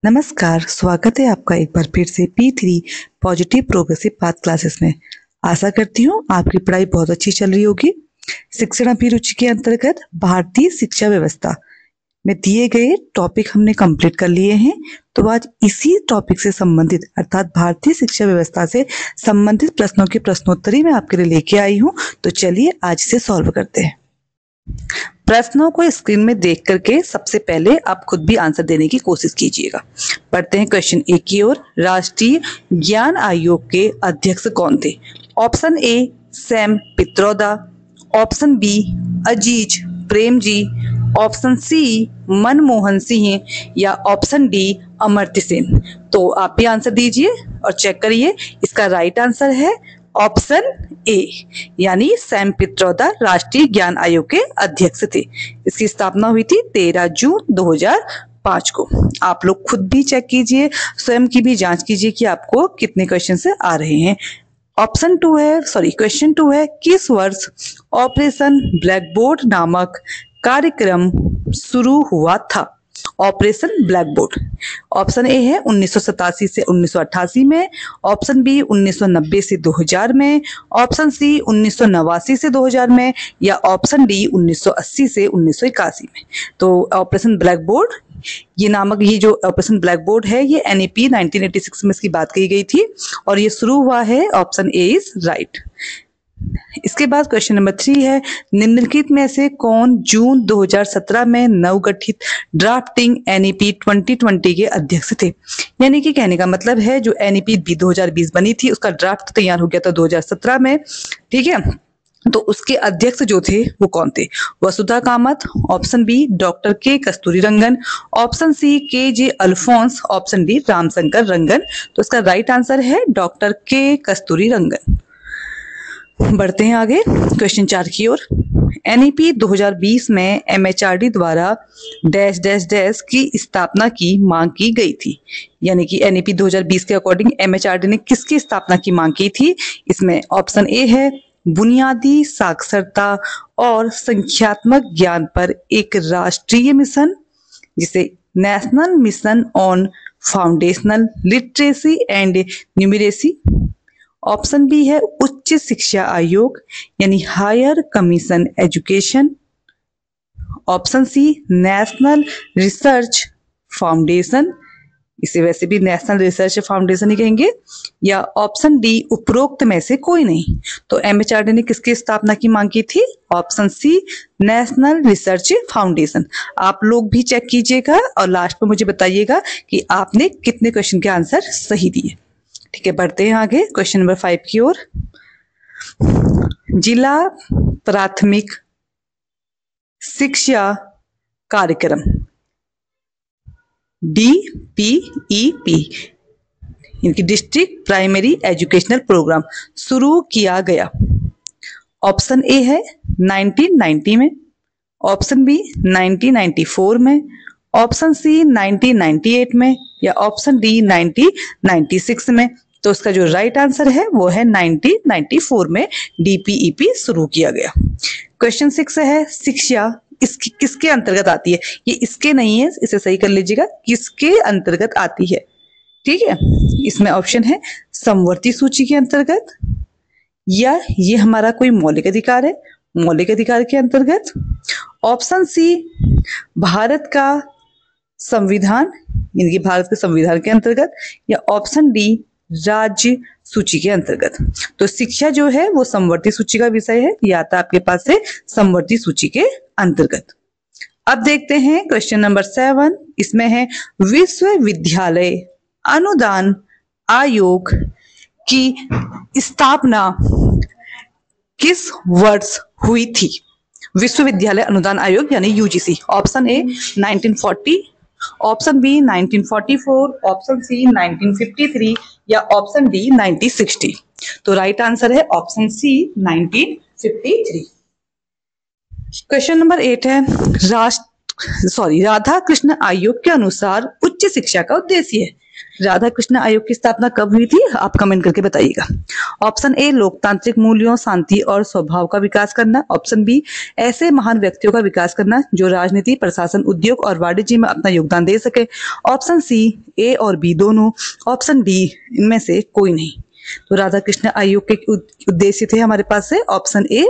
नमस्कार, स्वागत है आपका एक बार फिर से P3 positive progressive path classes में। आशा करती हूँ आपकी पढ़ाई बहुत अच्छी चल रही होगी। शिक्षण अभिरुचि के अंतर्गत भारतीय शिक्षा व्यवस्था में दिए गए टॉपिक हमने कंप्लीट कर लिए हैं। तो आज इसी टॉपिक से संबंधित अर्थात भारतीय शिक्षा व्यवस्था से संबंधित प्रश्नों की प्रश्नोत्तरी मैं आपके लिए लेके आई हूँ। तो चलिए आज इसे सॉल्व करते हैं। प्रश्नों को स्क्रीन में देख करके सबसे पहले आप खुद भी आंसर देने की कोशिश कीजिएगा। पढ़ते हैं क्वेश्चन ए की ओर। राष्ट्रीय ज्ञान आयोग के अध्यक्ष कौन थे? Option A Sam Pitroda, option B Aziz Premji, option C Manmohan Singh या ऑप्शन डी अमर्त्य सेन। तो आप भी आंसर दीजिए और चेक करिए। इसका राइट आंसर है ऑप्शन ए, यानी सैम पित्रोदा राष्ट्रीय ज्ञान आयोग के अध्यक्ष थे। इसकी स्थापना हुई थी 13 जून 2005 को। आप लोग खुद भी चेक कीजिए, स्वयं की भी जांच कीजिए कि आपको कितने क्वेश्चन से आ रहे हैं। क्वेश्चन 2 है, किस वर्ष ऑपरेशन ब्लैक बोर्ड नामक कार्यक्रम शुरू हुआ था? Operation black board. Option A है 1987 से 1988 में, ऑप्शन बी 1990 से 2000 में, ऑप्शन सी 1989 से 2000 में या ऑप्शन डी 1980 से 1981 में। तो ऑपरेशन ब्लैक बोर्ड ये जो ऑपरेशन ब्लैक बोर्ड है ये NEP 1986 में इसकी बात कही गई थी और ये शुरू हुआ है। Option A is right. इसके बाद क्वेश्चन नंबर 3 है, निम्नलिखित में से कौन जून 2017 में नवगठित ड्राफ्टिंग NEP 2020 के अध्यक्ष थे? यानी कि कहने का मतलब है जो NEP 2020 बनी थी उसका ड्राफ्ट तैयार हो गया था 2017 में, ठीक है। तो उसके अध्यक्ष जो थे वो कौन थे? Vasudha Kamat, option B doctor K Kasturi Rangan, option C KJ Alphons, option D Ramshankar Rangan. तो इसका राइट आंसर है डॉक्टर के कस्तूरी रंगन। बढ़ते हैं आगे क्वेश्चन 4 की ओर। NEP 2020 में MHRD द्वारा डैश डैश डैश की स्थापना की मांग की गई थी। यानी कि NEP 2020 के अकॉर्डिंग MHRD ने किसकी स्थापना की मांग की थी? इसमें ऑप्शन ए है बुनियादी साक्षरता और संख्यात्मक ज्ञान पर एक राष्ट्रीय मिशन, जिसे national mission on foundational literacy and numeracy. Option B है उच्च शिक्षा आयोग यानी higher commission education, option C national research foundation, इसे वैसे भी नेशनल रिसर्च फाउंडेशन ही कहेंगे, या ऑप्शन डी उपरोक्त में से कोई नहीं। तो MHRD ने किसकी स्थापना की मांग की थी? Option C national research foundation. आप लोग भी चेक कीजिएगा और लास्ट में मुझे बताइएगा कि आपने कितने क्वेश्चन के आंसर सही दिए। ठीक है, बढ़ते हैं आगे क्वेश्चन नंबर 5 की ओर। जिला प्राथमिक शिक्षा कार्यक्रम DPEP इनकी डिस्ट्रिक्ट प्राइमरी एजुकेशनल प्रोग्राम शुरू किया गया। ऑप्शन ए है 1990 में, ऑप्शन बी 1994 में, ऑप्शन सी 1998 में या ऑप्शन डी 1996 में। तो उसका जो राइट आंसर है वो है 1994 में DPEP शुरू किया गया। क्वेश्चन 6 है, शिक्षा किसके अंतर्गत आती है? ये इसके नहीं है, इसे सही कर लीजिएगा, किसके अंतर्गत आती है? ठीक है, इसमें ऑप्शन है समवर्ती सूची के अंतर्गत, या ये हमारा कोई मौलिक अधिकार है, मौलिक अधिकार के अंतर्गत, ऑप्शन सी भारत का संविधान यानी कि भारत के संविधान के अंतर्गत, या ऑप्शन डी राज्य सूची के अंतर्गत। तो शिक्षा जो है वो समवर्ती सूची का विषय है, या आता आपके पास से समवर्ती सूची के अंतर्गत। अब देखते हैं क्वेश्चन नंबर 7। इसमें है विश्वविद्यालय अनुदान आयोग की स्थापना किस वर्ष हुई थी? विश्वविद्यालय अनुदान आयोग यानी UGC। Option A 1940, option B 1944, option C 1953 या ऑप्शन डी 1960। तो राइट आंसर है ऑप्शन सी 1953। क्वेश्चन नंबर 8 है, राधा कृष्ण आयोग के अनुसार उच्च शिक्षा का उद्देश्य है। राधा कृष्ण आयोग की स्थापना कब हुई थी, आप कमेंट करके बताइएगा। ऑप्शन ए, लोकतांत्रिक मूल्यों, शांति और स्वभाव का विकास करना। ऑप्शन बी, ऐसे महान व्यक्तियों का विकास करना जो राजनीति, प्रशासन, उद्योग और वाणिज्य में अपना योगदान दे सके। ऑप्शन सी, ए और बी दोनों। ऑप्शन डी, इनमें से कोई नहीं। तो राधा कृष्ण आयोग के उद्देश्य थे हमारे पास से ऑप्शन ए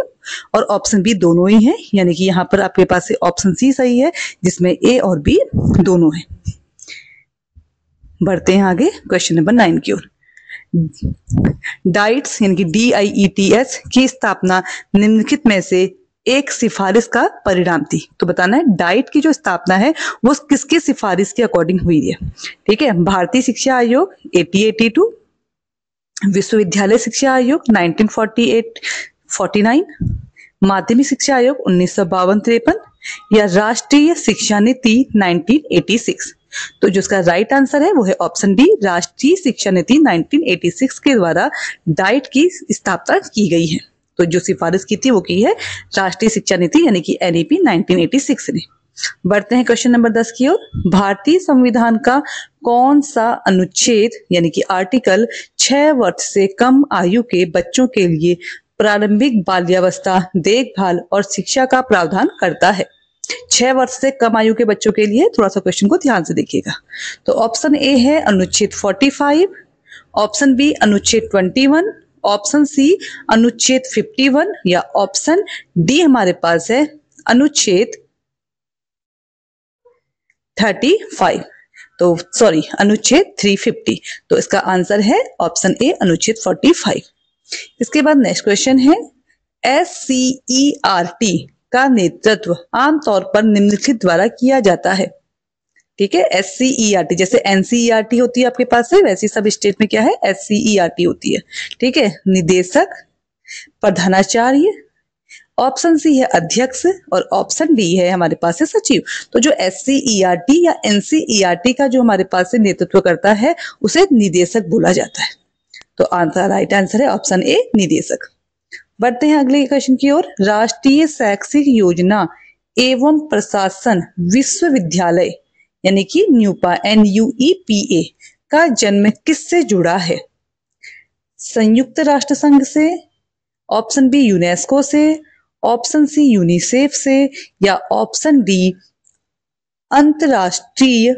और ऑप्शन बी दोनों ही है, यानी कि यहाँ पर आपके पास से ऑप्शन सी सही है, जिसमें ए और बी दोनों है। बढ़ते हैं आगे क्वेश्चन नंबर 9 की ओर। डाइट्स यानी कि DIETS की स्थापना निम्नलिखित में से एक सिफारिश का परिणाम थी। तो बताना है डाइट की जो स्थापना है वो किसकी सिफारिश के अकॉर्डिंग हुई है। ठीक है, भारतीय शिक्षा आयोग 8082, विश्वविद्यालय शिक्षा आयोग 1948-49, माध्यमिक शिक्षा आयोग 1952-53 या राष्ट्रीय शिक्षा नीति 1986। तो जो इसका राइट आंसर है वो है ऑप्शन डी, राष्ट्रीय शिक्षा नीति 1986 के द्वारा डाइट की स्थापना की गई है। तो जो सिफारिश की थी वो की है राष्ट्रीय शिक्षा नीति यानी कि NEP 1986 ने। बढ़ते हैं क्वेश्चन नंबर 10 की ओर। भारतीय संविधान का कौन सा अनुच्छेद यानी कि आर्टिकल 6 वर्ष से कम आयु के बच्चों के लिए प्रारंभिक बाल्यावस्था, देखभाल और शिक्षा का प्रावधान करता है? 6 वर्ष से कम आयु के बच्चों के लिए, थोड़ा सा क्वेश्चन को ध्यान से देखिएगा। तो ऑप्शन ए है अनुच्छेद 45, ऑप्शन बी अनुच्छेद 21, ऑप्शन सी अनुच्छेद 51 या ऑप्शन डी हमारे पास है अनुच्छेद 35। तो सॉरी, अनुच्छेद 350। तो इसका आंसर है ऑप्शन ए अनुच्छेद 45। इसके बाद नेक्स्ट क्वेश्चन है SCERT का नेतृत्व आमतौर पर निम्नलिखित द्वारा किया जाता है। ठीक है, SCERT जैसे NCERT होती है आपके पास से, वैसी सब स्टेट में क्या है SCERT होती है। ठीक है, निदेशक, प्रधानाचार्य, ऑप्शन सी है अध्यक्ष और ऑप्शन डी है हमारे पास है सचिव। तो जो SCERT या NCERT का जो हमारे पास से नेतृत्व करता है उसे निदेशक बोला जाता है। तो आंसर, राइट आंसर है ऑप्शन ए, निदेशक। बढ़ते हैं अगले क्वेश्चन की ओर। राष्ट्रीय शैक्षिक योजना एवं प्रशासन विश्वविद्यालय यानी कि न्यूपा NUEPA का जन्म किससे जुड़ा है? संयुक्त राष्ट्र संघ से, ऑप्शन बी यूनेस्को से, ऑप्शन सी यूनिसेफ से या ऑप्शन डी अंतरराष्ट्रीय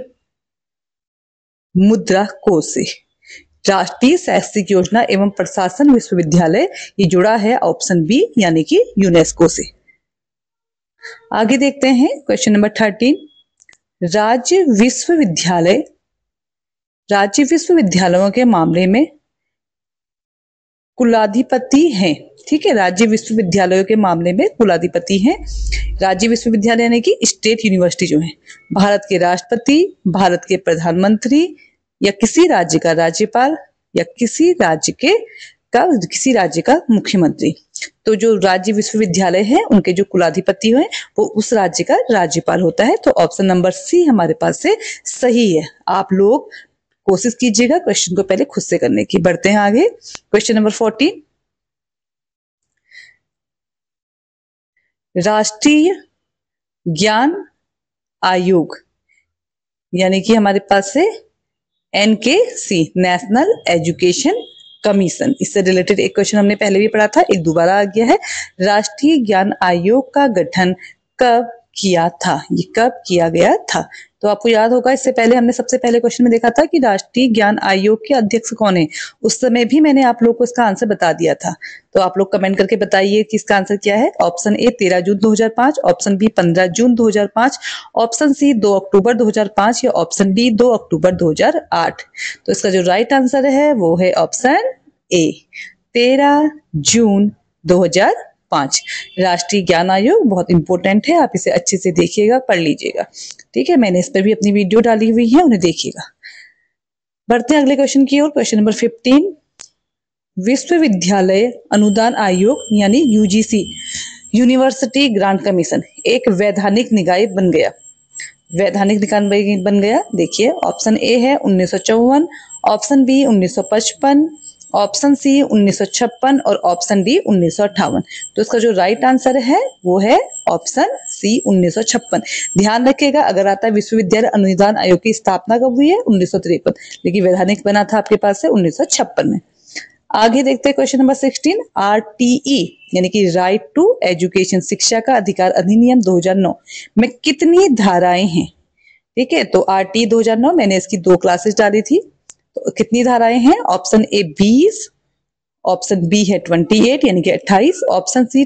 मुद्रा कोष से। राष्ट्रीय शैक्षिक योजना एवं प्रशासन विश्वविद्यालय ये जुड़ा है ऑप्शन बी यानी कि यूनेस्को से। आगे देखते हैं क्वेश्चन नंबर 13। राज्य विश्वविद्यालयों के मामले में कुलाधिपति हैं। ठीक है, राज्य विश्वविद्यालयों के मामले में कुलाधिपति हैं। राज्य विश्वविद्यालय यानी कि स्टेट यूनिवर्सिटी जो है, भारत के राष्ट्रपति, भारत के प्रधानमंत्री या किसी राज्य का राज्यपाल या किसी राज्य का मुख्यमंत्री। तो जो राज्य विश्वविद्यालय है उनके जो कुलाधिपति हैं वो उस राज्य का राज्यपाल होता है। तो ऑप्शन नंबर सी हमारे पास से सही है। आप लोग कोशिश कीजिएगा क्वेश्चन को पहले खुद से करने की। बढ़ते हैं आगे क्वेश्चन नंबर 14। राष्ट्रीय ज्ञान आयोग यानी कि हमारे पास से NKC, नेशनल एजुकेशन कमीशन, इससे रिलेटेड एक क्वेश्चन हमने पहले भी पढ़ा था, एक दोबारा आ गया है। राष्ट्रीय ज्ञान आयोग का गठन कब किया था? ये कब किया गया था? तो आपको याद होगा इससे पहले हमने सबसे पहले क्वेश्चन में देखा था कि राष्ट्रीय ज्ञान आयोग के अध्यक्ष कौन है। उस समय भी मैंने आप लोग को इसका आंसर बता दिया था। तो आप लोग कमेंट करके बताइए कि इसका आंसर क्या है। ऑप्शन ए 13 जून 2005, ऑप्शन बी 15 जून 2005, ऑप्शन सी 2 अक्टूबर 2005 या ऑप्शन डी 2 अक्टूबर 2008। तो इसका जो राइट आंसर है वो है ऑप्शन ए 13 जून 2005। राष्ट्रीय ज्ञान आयोग बहुत इंपॉर्टेंट है, आप इसे अच्छे से देखिएगा, पढ़ लीजिएगा। ठीक है, मैंने इस पर भी अपनी वीडियो डाली हुई है, उन्हें देखिएगा। बढ़ते हैं अगले क्वेश्चन की ओर। Question number 15। विश्वविद्यालय अनुदान आयोग यानी UGC, यूनिवर्सिटी ग्रांट कमीशन, एक वैधानिक निकाय बन गया। वैधानिक निकाय बन गया, देखिए ऑप्शन ए है 1954, ऑप्शन बी 1955, ऑप्शन सी 1956 और ऑप्शन डी 1958। तो इसका जो राइट आंसर है वो है ऑप्शन सी 1956। ध्यान रखिएगा, अगर आता है विश्वविद्यालय अनुदान आयोग की स्थापना कब हुई है 1953, लेकिन वैधानिक बना था आपके पास से 1956 में। आगे देखते हैं क्वेश्चन नंबर 16। आरटीई यानी कि राइट टू एजुकेशन, शिक्षा का अधिकार अधिनियम 2009 में कितनी धाराएं हैं? ठीक है, तो आरटी 2009 मैंने इसकी 2 क्लासेस डाली थी। तो कितनी धाराएं हैं? ऑप्शन ए 20, ऑप्शन बी है 28 यानी कि 28, ऑप्शन सी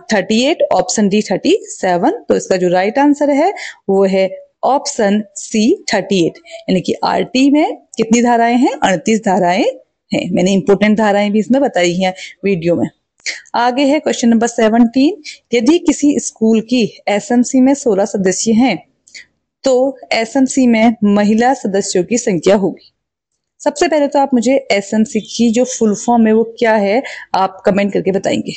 38, ऑप्शन डी 37। तो इसका जो राइट आंसर है वो है ऑप्शन सी 38, यानी कि आरटी में कितनी धाराएं हैं? 38 धाराएं हैं। मैंने इंपोर्टेंट धाराएं भी इसमें बताई हैं वीडियो में। आगे है क्वेश्चन नंबर 17। यदि किसी स्कूल की एसएमसी में 16 सदस्य हैं तो एसएमसी में महिला सदस्यों की संख्या होगी। सबसे पहले तो आप मुझे एसएमसी की जो फुल फॉर्म है वो क्या है आप कमेंट करके बताएंगे।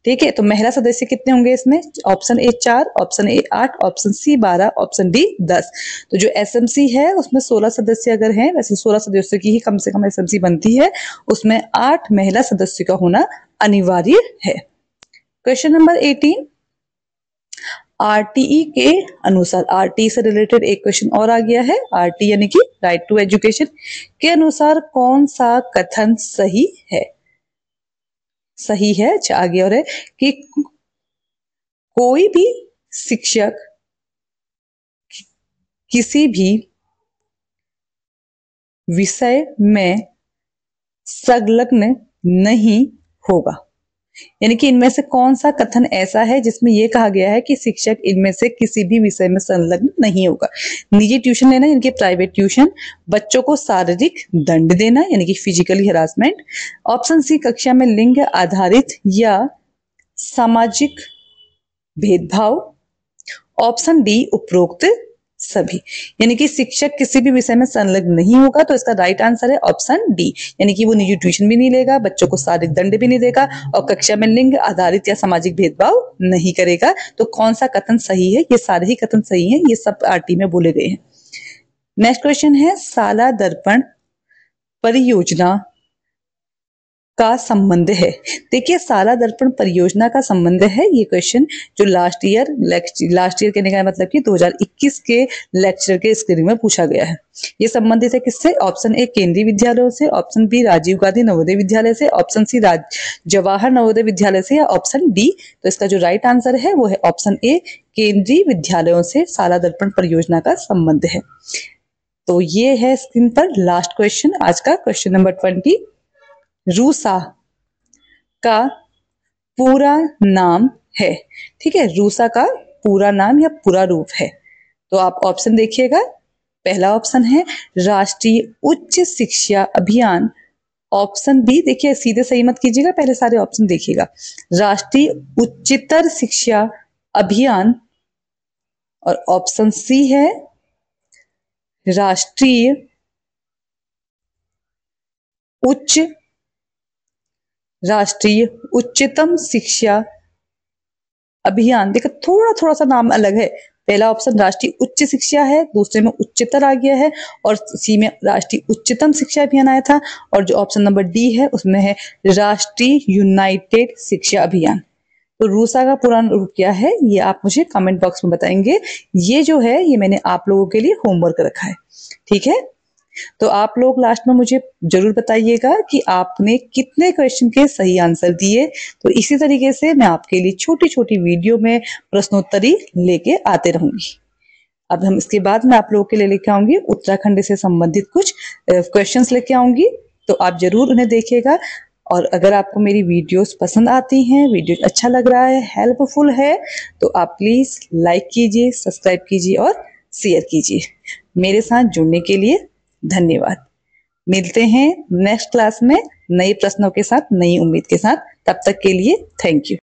ठीक है, तो महिला सदस्य कितने होंगे इसमें? Option A 4, option A 8, option C 12, option D 10। तो जो एसएमसी है उसमें 16 सदस्य अगर हैं, वैसे 16 सदस्यों की ही कम से कम एसएमसी बनती है, उसमें 8 महिला सदस्यों का होना अनिवार्य है। Question number 18। आरटीई के अनुसार, आरटीई से रिलेटेड एक क्वेश्चन और आ गया है। आरटी यानी कि राइट टू एजुकेशन के अनुसार कौन सा कथन सही है? सही है, अच्छा आगे और है कि कोई भी शिक्षक किसी भी विषय में संलग्न नहीं होगा। यानी कि इनमें से कौन सा कथन ऐसा है जिसमें यह कहा गया है कि शिक्षक इनमें से किसी भी विषय में संलग्न नहीं होगा? निजी ट्यूशन लेना यानी कि प्राइवेट ट्यूशन, बच्चों को शारीरिक दंड देना यानी कि फिजिकली हरासमेंट, ऑप्शन सी कक्षा में लिंग आधारित या सामाजिक भेदभाव, ऑप्शन डी उपरोक्त सभी। यानी कि शिक्षक किसी भी विषय में संलग्न नहीं होगा, तो इसका राइट आंसर है ऑप्शन डी, यानी कि वो निजी ट्यूशन भी नहीं लेगा, बच्चों को शारीरिक दंड भी नहीं देगा और कक्षा में लिंग आधारित या सामाजिक भेदभाव नहीं करेगा। तो कौन सा कथन सही है? ये सारे ही कथन सही हैं, ये सब आरटी में बोले गए हैं। नेक्स्ट क्वेश्चन है शाला दर्पण परियोजना का संबंध है। देखिए शाला दर्पण परियोजना का संबंध है, ये क्वेश्चन जो लास्ट ईयर कहने का मतलब कि 2021 के लेक्चर के स्क्रीनिंग में पूछा गया है। ये संबंधित है किससे? ऑप्शन ए केंद्रीय विद्यालयों से, ऑप्शन बी राजीव गांधी नवोदय विद्यालय से, ऑप्शन सी जवाहर नवोदय विद्यालय से या ऑप्शन डी। तो इसका जो राइट आंसर है वो है ऑप्शन ए केंद्रीय विद्यालयों से शाला दर्पण परियोजना का संबंध है। तो ये है स्क्रीन पर लास्ट क्वेश्चन आज का, क्वेश्चन नंबर 20। रूसा का पूरा नाम है। ठीक है, रूसा का पूरा नाम या पूरा रूप है। तो आप ऑप्शन देखिएगा। पहला ऑप्शन है राष्ट्रीय उच्च शिक्षा अभियान, ऑप्शन बी, देखिए सीधे सही मत कीजिएगा, पहले सारे ऑप्शन देखिएगा। राष्ट्रीय उच्चतर शिक्षा अभियान, और ऑप्शन सी है राष्ट्रीय उच्चतम शिक्षा अभियान। देखो थोड़ा सा नाम अलग है। पहला ऑप्शन राष्ट्रीय उच्च शिक्षा है, दूसरे में उच्चतर आ गया है, और सी में राष्ट्रीय उच्चतम शिक्षा अभियान आया था, और जो ऑप्शन नंबर डी है उसमें है राष्ट्रीय यूनाइटेड शिक्षा अभियान। तो रूसा का पूरा रूप क्या है ये आप मुझे कमेंट बॉक्स में बताएंगे। ये जो है ये मैंने आप लोगों के लिए होमवर्क रखा है। ठीक है, तो आप लोग लास्ट में मुझे जरूर बताइएगा कि आपने कितने क्वेश्चन के सही आंसर दिए। तो इसी तरीके से मैं आपके लिए छोटी छोटी वीडियो में प्रश्नोत्तरी लेके आते रहूंगी। अब हम इसके बाद मैं आप लोगों के लिए लेके आऊंगी उत्तराखंड से संबंधित कुछ क्वेश्चंस लेके आऊंगी, तो आप जरूर उन्हें देखिएगा। और अगर आपको मेरी वीडियोस पसंद आती हैं, वीडियो अच्छा लग रहा है, हेल्पफुल है, तो आप प्लीज लाइक कीजिए, सब्सक्राइब कीजिए और शेयर कीजिए। मेरे साथ जुड़ने के लिए धन्यवाद। मिलते हैं नेक्स्ट क्लास में नए प्रश्नों के साथ, नई उम्मीद के साथ। तब तक के लिए थैंक यू।